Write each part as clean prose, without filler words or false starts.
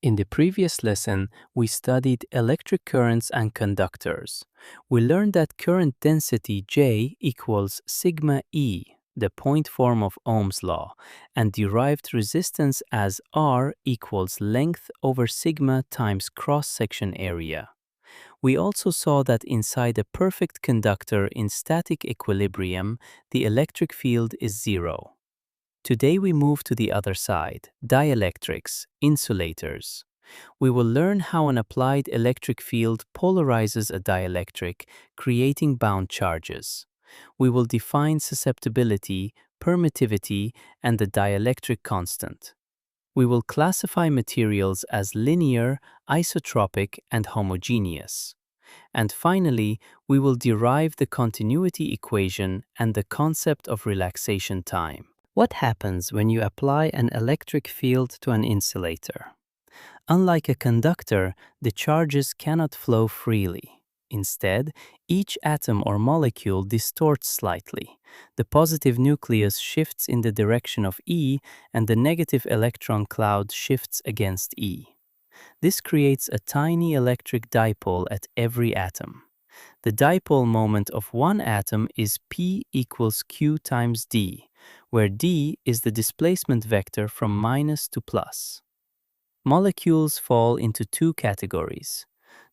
In the previous lesson, we studied electric currents and conductors. We learned that current density J equals sigma E, the point form of Ohm's law, and derived resistance as R equals length over sigma times cross-section area. We also saw that inside a perfect conductor in static equilibrium, the electric field is zero. Today we move to the other side, dielectrics, insulators. We will learn how an applied electric field polarizes a dielectric, creating bound charges. We will define susceptibility, permittivity, and the dielectric constant. We will classify materials as linear, isotropic, and homogeneous. And finally, we will derive the continuity equation and the concept of relaxation time. What happens when you apply an electric field to an insulator? Unlike a conductor, the charges cannot flow freely. Instead, each atom or molecule distorts slightly. The positive nucleus shifts in the direction of E, and the negative electron cloud shifts against E. This creates a tiny electric dipole at every atom. The dipole moment of one atom is P equals Q times D, where D is the displacement vector from minus to plus. Molecules fall into two categories.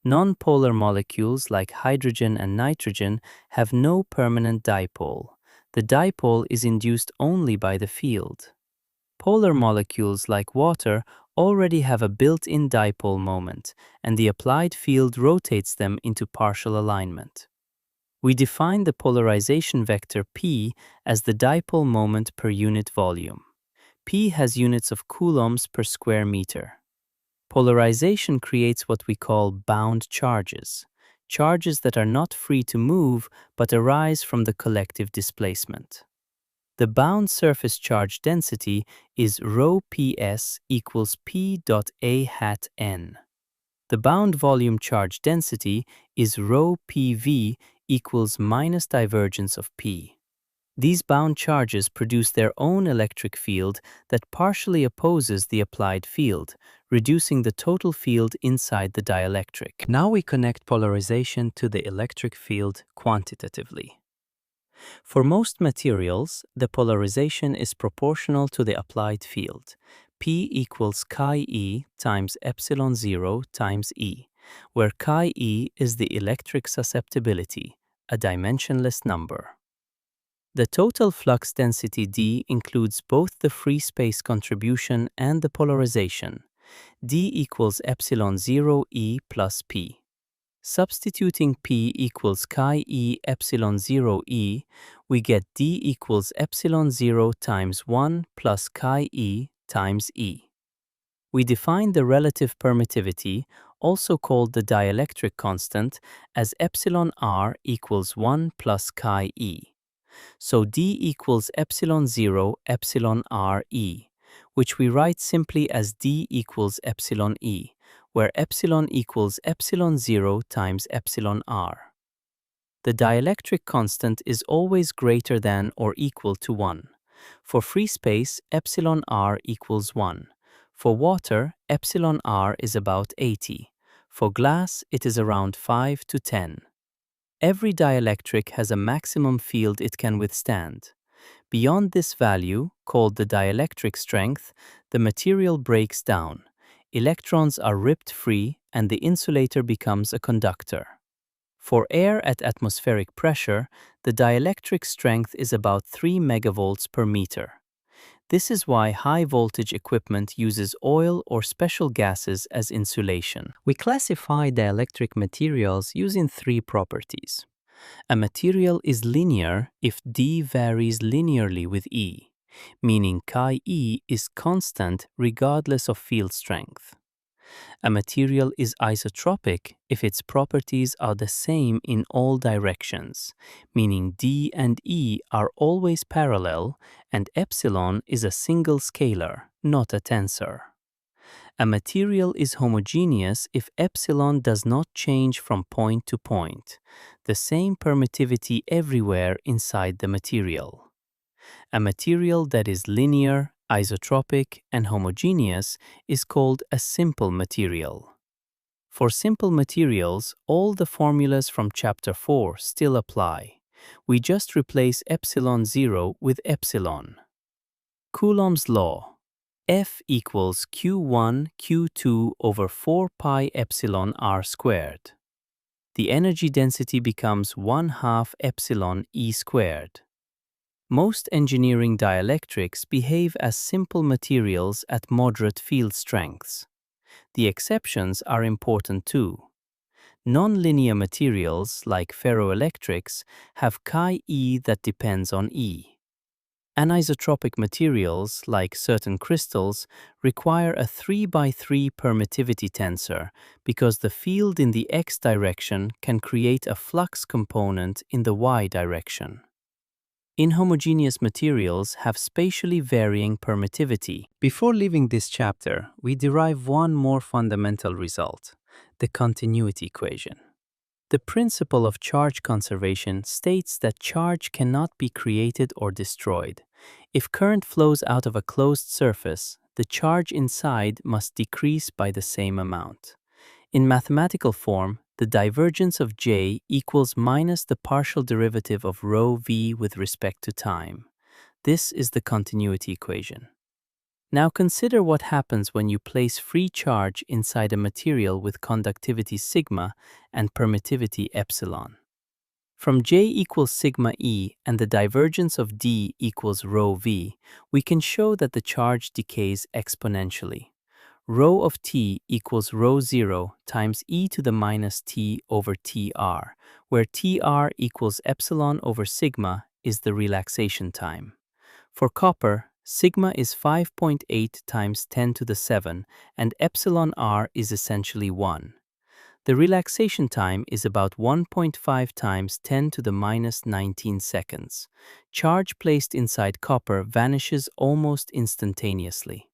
Non-polar molecules like hydrogen and nitrogen have no permanent dipole. The dipole is induced only by the field. Polar molecules like water already have a built-in dipole moment, and the applied field rotates them into partial alignment. We define the polarization vector P as the dipole moment per unit volume. P has units of coulombs per square meter. Polarization creates what we call bound charges, charges that are not free to move but arise from the collective displacement. The bound surface charge density is ρps equals P dot A hat n. The bound volume charge density is ρPV equals minus divergence of P. These bound charges produce their own electric field that partially opposes the applied field, reducing the total field inside the dielectric. Now we connect polarization to the electric field quantitatively. For most materials, the polarization is proportional to the applied field. P equals χₑE times epsilon 0 times E, where χₑE is the electric susceptibility, a dimensionless number. The total flux density D includes both the free space contribution and the polarization. D equals epsilon 0 E plus P. Substituting P equals χₑE epsilon 0 E, we get D equals epsilon 0 times 1 plus χₑE times E. We define the relative permittivity, also called the dielectric constant, as epsilon R equals 1 plus χₑE. So D equals epsilon 0 epsilon R E, which we write simply as D equals epsilon E, where epsilon equals epsilon 0 times epsilon R. The dielectric constant is always greater than or equal to 1. For free space, epsilon R equals 1. For water, epsilon R is about 80. For glass, it is around 5 to 10. Every dielectric has a maximum field it can withstand. Beyond this value, called the dielectric strength, the material breaks down. Electrons are ripped free and the insulator becomes a conductor. For air at atmospheric pressure, the dielectric strength is about 3 megavolts per meter. This is why high-voltage equipment uses oil or special gases as insulation. We classify dielectric materials using three properties. A material is linear if D varies linearly with E, meaning χₑE is constant regardless of field strength. A material is isotropic if its properties are the same in all directions, meaning D and E are always parallel and epsilon is a single scalar, not a tensor. A material is homogeneous if epsilon does not change from point to point, the same permittivity everywhere inside the material. A material that is linear Isotropic and homogeneous is called a simple material. For simple materials, all the formulas from Chapter 4 still apply. We just replace epsilon 0 with epsilon. Coulomb's law. F equals Q1 Q2 over 4 pi epsilon r squared. The energy density becomes 1/2 epsilon E squared. Most engineering dielectrics behave as simple materials at moderate field strengths. The exceptions are important too. Nonlinear materials like ferroelectrics have χₑE that depends on E. Anisotropic materials like certain crystals require a 3x3 permittivity tensor because the field in the x direction can create a flux component in the y direction. Inhomogeneous materials have spatially varying permittivity. Before leaving this chapter, we derive one more fundamental result, the continuity equation. The principle of charge conservation states that charge cannot be created or destroyed. If current flows out of a closed surface, the charge inside must decrease by the same amount. In mathematical form, the divergence of J equals minus the partial derivative of rho v with respect to time. This is the continuity equation. Now consider what happens when you place free charge inside a material with conductivity sigma and permittivity epsilon. From J equals sigma E and the divergence of D equals rho v, we can show that the charge decays exponentially. Rho of t equals rho 0 times e to the minus t over tr, where tr equals epsilon over sigma is the relaxation time. For copper, sigma is 5.8 times 10 to the 7, and epsilon r is essentially 1. The relaxation time is about 1.5 times 10 to the minus 19 seconds. Charge placed inside copper vanishes almost instantaneously.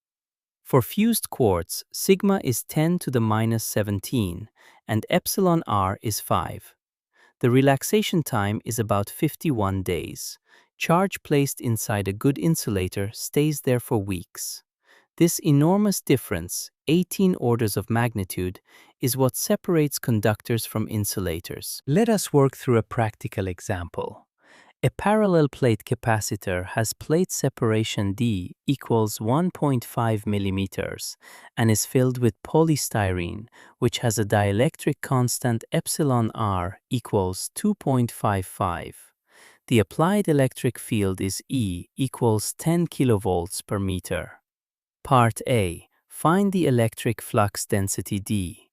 For fused quartz, sigma is 10 to the minus 17, and epsilon r is 5. The relaxation time is about 51 days. Charge placed inside a good insulator stays there for weeks. This enormous difference, 18 orders of magnitude, is what separates conductors from insulators. Let us work through a practical example. A parallel plate capacitor has plate separation D equals 1.5 millimeters and is filled with polystyrene, which has a dielectric constant epsilon r equals 2.55. The applied electric field is E equals 10 kilovolts per meter. Part A. Find the electric flux density D.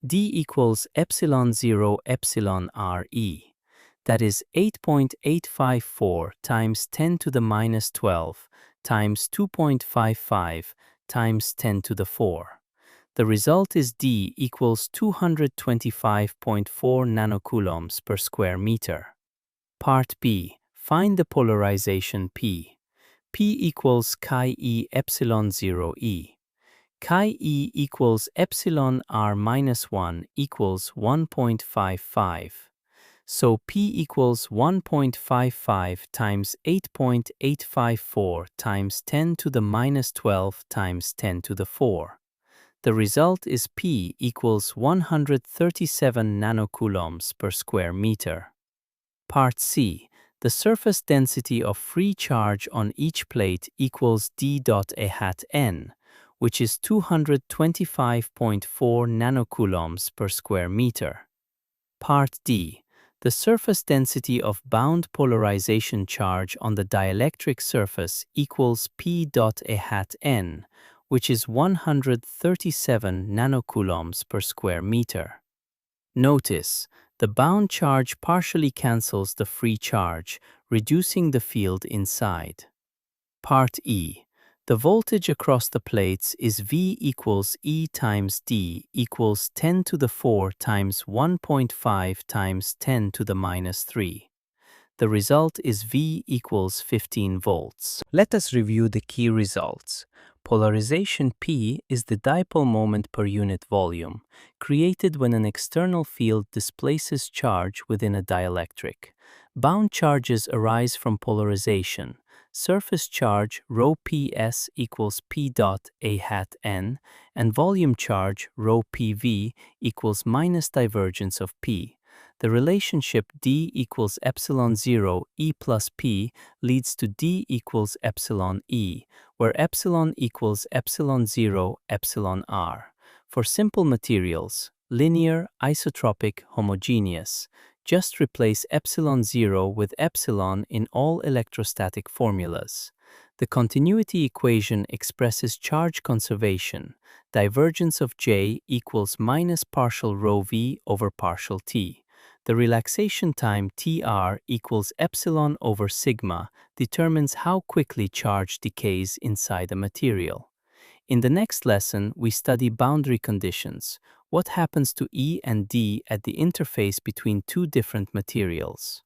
D equals epsilon 0 epsilon r E. That is 8.854 times 10 to the minus 12 times 2.55 times 10 to the 4. The result is D equals 225.4 nanocoulombs per square meter. Part B. Find the polarization P. P equals χₑE epsilon 0 E. χₑE equals epsilon r minus 1 equals 1.55. So P equals 1.55 times 8.854 times 10 to the minus 12 times 10 to the 4. The result is P equals 137 nanocoulombs per square meter. Part C. The surface density of free charge on each plate equals d dot a hat n, which is 225.4 nanocoulombs per square meter. Part D. The surface density of bound polarization charge on the dielectric surface equals p dot a hat n, which is 137 nanocoulombs per square meter. Notice, the bound charge partially cancels the free charge, reducing the field inside. Part E. The voltage across the plates is V equals E times D equals 10 to the 4 times 1.5 times 10 to the minus 3. The result is V equals 15 volts. Let us review the key results. Polarization P is the dipole moment per unit volume, created when an external field displaces charge within a dielectric. Bound charges arise from polarization. surface charge ρps equals p dot a hat n, and volume charge ρpv equals minus divergence of p. The relationship d equals epsilon 0 E plus p leads to d equals epsilon E, where epsilon equals epsilon 0 epsilon r. For simple materials, linear, isotropic, homogeneous, just replace epsilon 0 with epsilon in all electrostatic formulas. The continuity equation expresses charge conservation. Divergence of J equals minus partial rho v over partial t. The relaxation time Tr equals epsilon over sigma determines how quickly charge decays inside a material. In the next lesson, we study boundary conditions. What happens to E and D at the interface between two different materials?